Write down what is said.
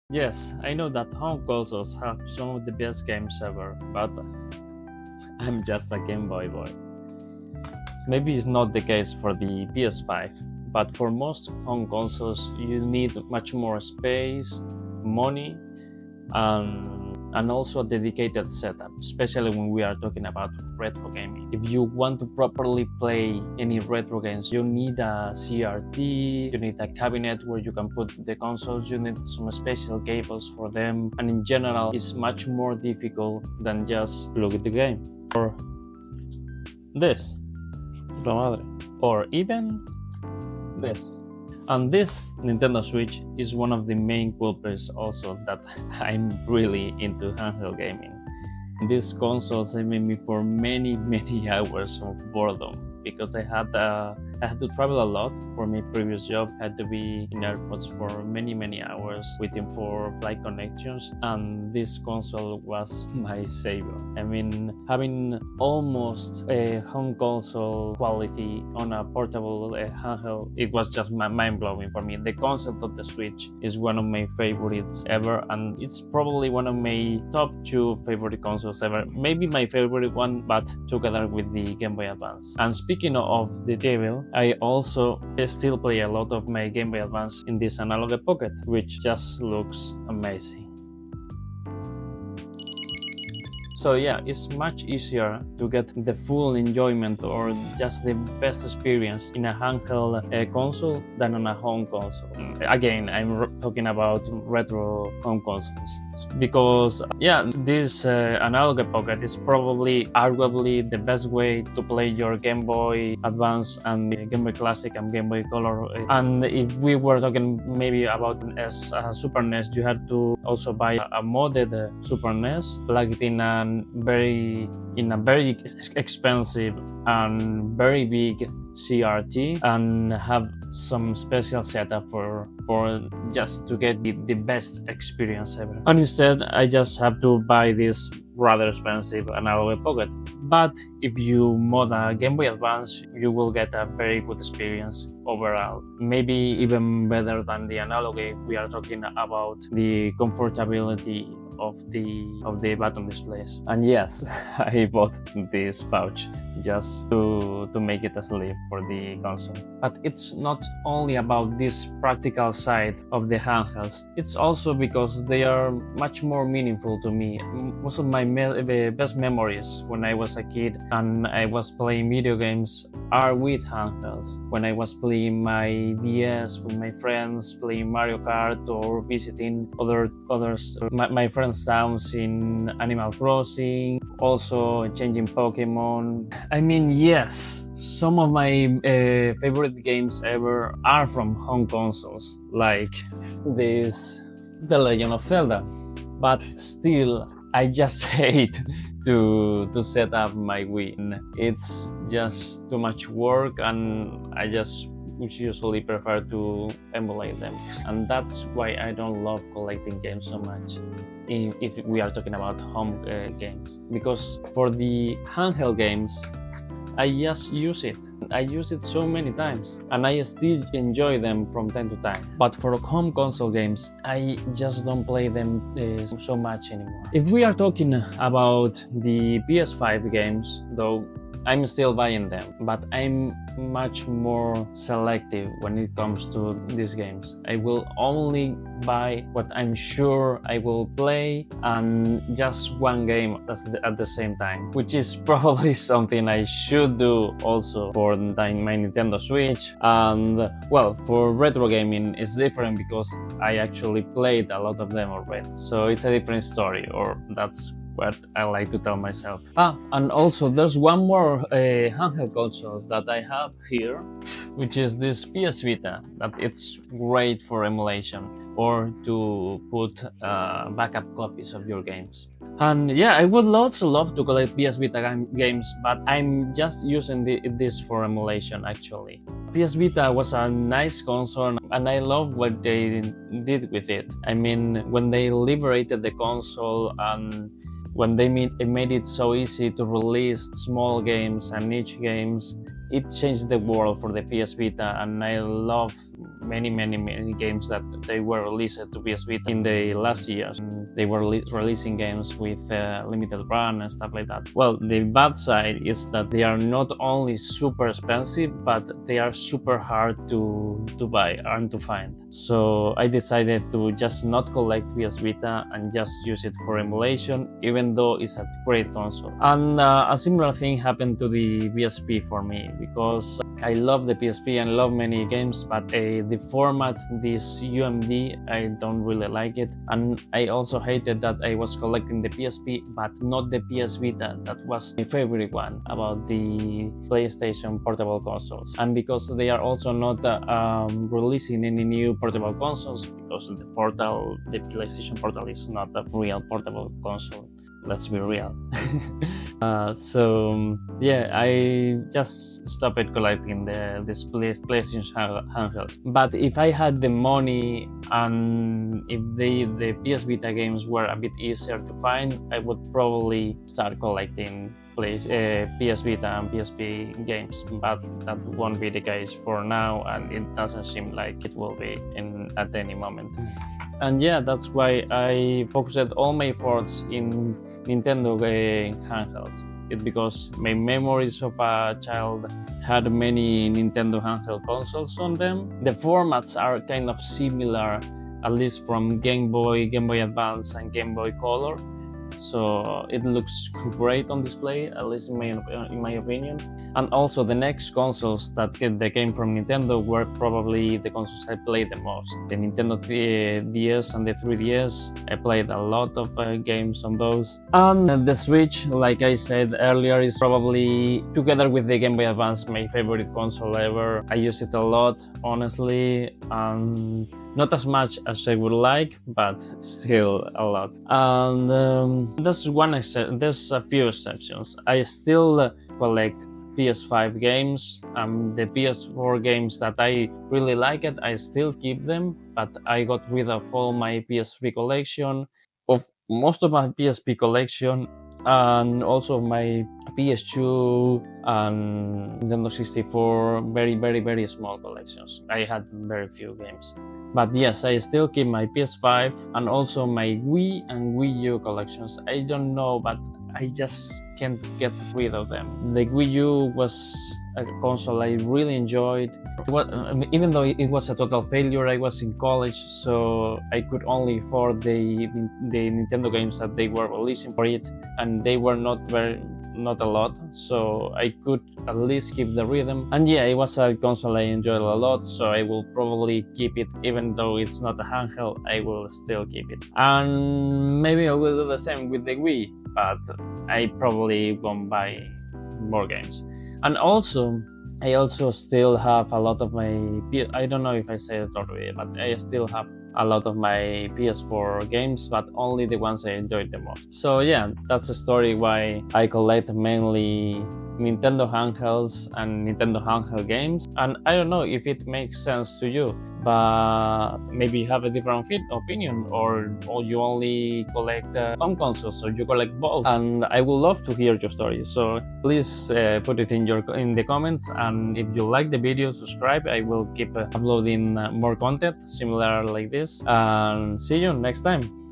Yes, I know that home consoles have some of the best games ever, but I'm just a Game Boy boy. Maybe it's not the case for the PS5, but for most home consoles, you need much more space, money, and also a dedicated setup, especially when we are talking about retro gaming. If you want to properly play any retro games, you need a CRT, you need a cabinet where you can put the consoles, you need some special cables for them, and in general, it's much more difficult than just plug the game. Or this, puta madre. Or even this. And this Nintendo Switch is one of the main culprits also that I'm really into handheld gaming. These consoles made me for many hours of boredom because I had to travel a lot for my previous job. I had to be in airports for many hours waiting for flight connections, and this console was my savior. I mean, having almost a home console quality on a portable handheld, it was just mind-blowing for me. The concept of the Switch is one of my favorites ever, and it's probably one of my top 2 favorite consoles ever. Maybe my favorite one, but together with the Game Boy Advance. And speaking of the devil, I also still play a lot of my Game Boy Advance in this Analogue Pocket, which just looks amazing. So yeah, it's much easier to get the full enjoyment or just the best experience in a handheld console than on a home console. Again, I'm talking about retro home consoles because yeah, this Analogue Pocket is arguably the best way to play your Game Boy Advance and Game Boy Classic and Game Boy Color. And if we were talking maybe about Super NES, you had to also buy a modded Super NES, plug it in a very expensive and very big CRT, and have some special setup for just to get the best experience ever. And instead, I just have to buy this rather expensive Analogue Pocket. But if you mod a Game Boy Advance, you will get a very good experience overall. Maybe even better than the Analogue if we are talking about the comfortability of the button displays. And yes, I bought this pouch just to make it a sleeve for the console. But it's not only about this practical side of the handhelds, it's also because they are much more meaningful to me. Most of my best memories when I was a kid and I was playing video games are with handhelds. When I was playing my DS with my friends, playing Mario Kart, or visiting others, my friends' towns in Animal Crossing, also changing Pokemon. I mean, yes, some of my favorite games ever are from home consoles, like this The Legend of Zelda. But still, I just hate to set up my Wii. It's just too much work, and I just usually prefer to emulate them. And that's why I don't love collecting games so much if we are talking about home games. Because for the handheld games, I just use it. I use it so many times, and I still enjoy them from time to time. But for home console games, I just don't play them so much anymore. If we are talking about the PS5 games, though, I'm still buying them, but I'm much more selective when it comes to these games. I will only buy what I'm sure I will play, and just one game at the same time, which is probably something I should do also for my Nintendo Switch. And well, for retro gaming, it's different because I actually played a lot of them already, so it's a different story, or that's what I like to tell myself. And also there's one more handheld console that I have here, which is this PS Vita, that it's great for emulation or to put backup copies of your games. And yeah, I would also love to collect PS Vita games, but I'm just using this for emulation actually. PS Vita was a nice console, and I love what they did with it. I mean, when they liberated the console and when they made it so easy to release small games and niche games, it changed the world for the PS Vita, and I love many games that they were released to PS Vita in the last years. They were releasing games with limited run and stuff like that. Well, the bad side is that they are not only super expensive, but they are super hard to buy and to find. So I decided to just not collect PS Vita and just use it for emulation, even though it's a great console. And a similar thing happened to the PSP for me, because I love the PSP and love many games, but the format, this UMD, I don't really like it. And I also hated that I was collecting the PSP, but not the PS Vita. That was my favorite one about the PlayStation portable consoles. And because they are also not releasing any new portable consoles, because the PlayStation Portal is not a real portable console. Let's be real. So yeah, I just stopped collecting this PlayStation handhelds. But if I had the money and if the PS Vita games were a bit easier to find, I would probably start collecting PS Vita and PSP games, but that won't be the case for now, and it doesn't seem like it will be at any moment. And yeah, that's why I focused all my efforts in Nintendo handhelds. It's because my memories of a child had many Nintendo handheld consoles on them. The formats are kind of similar, at least from Game Boy, Game Boy Advance, and Game Boy Color. So it looks great on display, at least in my opinion. And also the next consoles that came from Nintendo were probably the consoles I played the most. The Nintendo DS and the 3DS, I played a lot of games on those. And the Switch, like I said earlier, is probably, together with the Game Boy Advance, my favorite console ever. I use it a lot, honestly. Not as much as I would like, but still a lot. And there's a few exceptions. I still collect PS5 games. The PS4 games that I really like it, I still keep them, but I got rid of all my PS3 collection, of most of my PSP collection, and also my PS2 and Nintendo 64, very small collections. I had very few games. But yes, I still keep my PS5 and also my Wii and Wii U collections. I don't know, but I just can't get rid of them. The Wii U was a console I really enjoyed. Even though it was a total failure, I was in college, so I could only afford the Nintendo games that they were releasing for it, and they were not a lot, so I could at least keep the rhythm. And yeah, it was a console I enjoyed a lot, so I will probably keep it. Even though it's not a handheld, I will still keep it. And maybe I will do the same with the Wii, but I probably won't buy more games. And also, I also still have a lot of my, I don't know if I said it already, but I still have a lot of my PS4 games, but only the ones I enjoyed the most. So yeah, that's the story why I collect mainly Nintendo handhelds and Nintendo handheld games. And I don't know if it makes sense to you, but maybe you have a different opinion, or you only collect home consoles, or you collect both. And I would love to hear your story. So please put it in the comments. And if you like the video, subscribe. I will keep uploading more content similar like this. And see you next time.